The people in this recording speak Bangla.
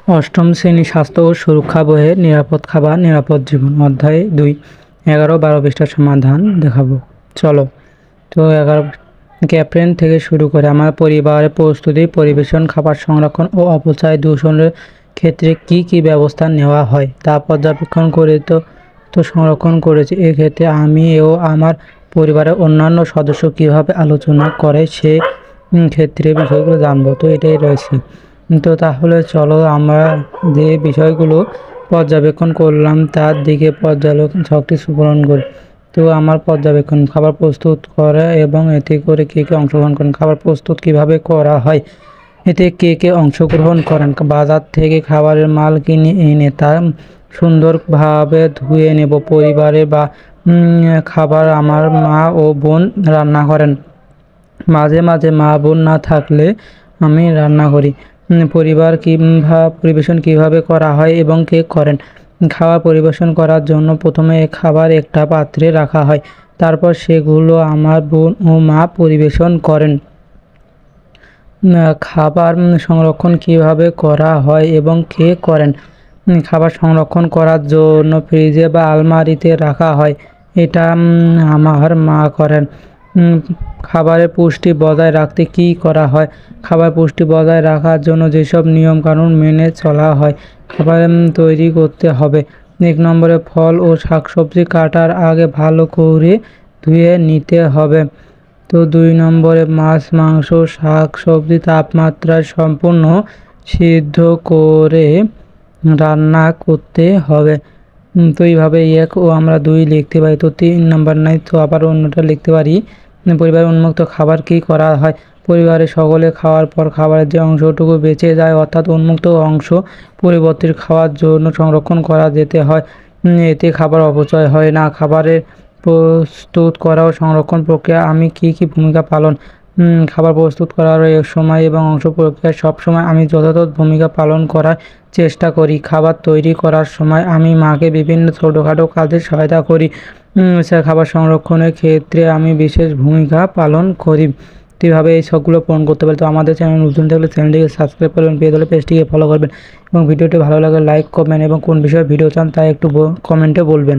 অষ্টম শ্রেণী স্বাস্থ্য ও সুরক্ষা বইয়ে নিরাপদ খাবার নিরাপদ জীবন অধ্যায় 2 11-12 পৃষ্ঠার সমাধান দেখাবো। চলো তো 11 ক্যাপ্টেন থেকে শুরু করে আমার পরিবারের প্রস্তুতি, পরিবেশন, খাবার সংরক্ষণ ও অপচয় দূষণের ক্ষেত্রে কি কি ব্যবস্থা নেওয়া হয় তা পর্যবেক্ষণ করে তো সংরক্ষণ করেছি। এক্ষেত্রে আমি ও আমার পরিবারের অন্যান্য সদস্য কীভাবে আলোচনা করে সে ক্ষেত্রে বিষয়গুলো জানবো। তো এটাই রয়েছে। তো তাহলে চলো আমরা যে বিষয়গুলো পর্যবেক্ষণ করলাম তার দিকে পর্যালোচনা ছকটি পূরণ করি। তো আমার পর্যবেক্ষণ খাবার প্রস্তুত করা এবং এতে করে কে কে অংশগ্রহণ করেন। খাবার প্রস্তুত কিভাবে করা হয়, এতে কে কে অংশগ্রহণ করেন। বাজার থেকে খাবারের মাল কিনে এনে তা সুন্দরভাবে ধুয়ে নেব। পরিবারে বা খাবার আমার মা ও বোন রান্না করেন, মাঝে মাঝে মা বোন না থাকলে আমি রান্না করি। পরিবেশন কিভাবে করা হয় এবং কে করেন। খাবার পরিবেশন করার জন্য প্রথমে খাবার একটা পাত্রে রাখা হয়, তারপর সেগুলো আমার বোন ও মা পরিবেশন করেন। খাবার সংরক্ষণ কিভাবে করা হয় এবং কে করেন। খাবার সংরক্ষণ করার জন্য ফ্রিজে বা আলমারিতে রাখা হয়, এটা আমার মা করেন। খাবারের পুষ্টি বজায় রাখতে কী করা হয়। খাবার পুষ্টি বজায় রাখার জন্য যেসব নিয়মকানুন মেনে চলা হয়। খাবার তৈরি করতে হবে। 1 নম্বরে ফল ও শাকসবজি কাটার আগে ভালো করে ধুয়ে নিতে হবে। তো 2 নম্বরে মাছ, মাংস, শাকসবজি তাপমাত্রায় সম্পূর্ণ সিদ্ধ করে রান্না করতে হবে। তো এইভাবে 1 ও আমরা 2 লিখতে পারি। তো 3 নম্বর নাই, তো আবার অন্যটা লিখতে পারি। পরিবারের উন্মুক্ত খাবার কি করা হয়। পরিবারের সকলে খাওয়ার পর খাবারের যে অংশটুকু বেঁচে যায় অর্থাৎ উন্মুক্ত অংশ পরবর্তী খাওয়ার জন্য সংরক্ষণ করা যেতে হয়। এতে খাবার অপচয় হয় না। খাবারের প্রস্তুত করা ও সংরক্ষণ প্রক্রিয়া আমি কি কি ভূমিকা পালন। খাবার প্রস্তুত করার সময় এবং অংশ প্রক্রিয়ায় সবসময় আমি যথাযথ ভূমিকা পালন করার চেষ্টা করি। খাবার তৈরি করার সময় আমি মাকে বিভিন্ন ছোটোখাটো কাজে সহায়তা করি। খাবার সংরক্ষণের ক্ষেত্রে আমি বিশেষ ভূমিকা পালন করি। কীভাবে এই সবগুলো পূরণ করতে পারি। তো আমাদের চ্যানেল নতুন থাকলে চ্যানেলটিকে সাবস্ক্রাইব করবেন, পেজ হলে পেজটিকে ফলো করবেন এবং ভিডিওটি ভালো লাগলে লাইক করবেন এবং কোন বিষয়ে ভিডিও চান তা একটু কমেন্টে বলবেন।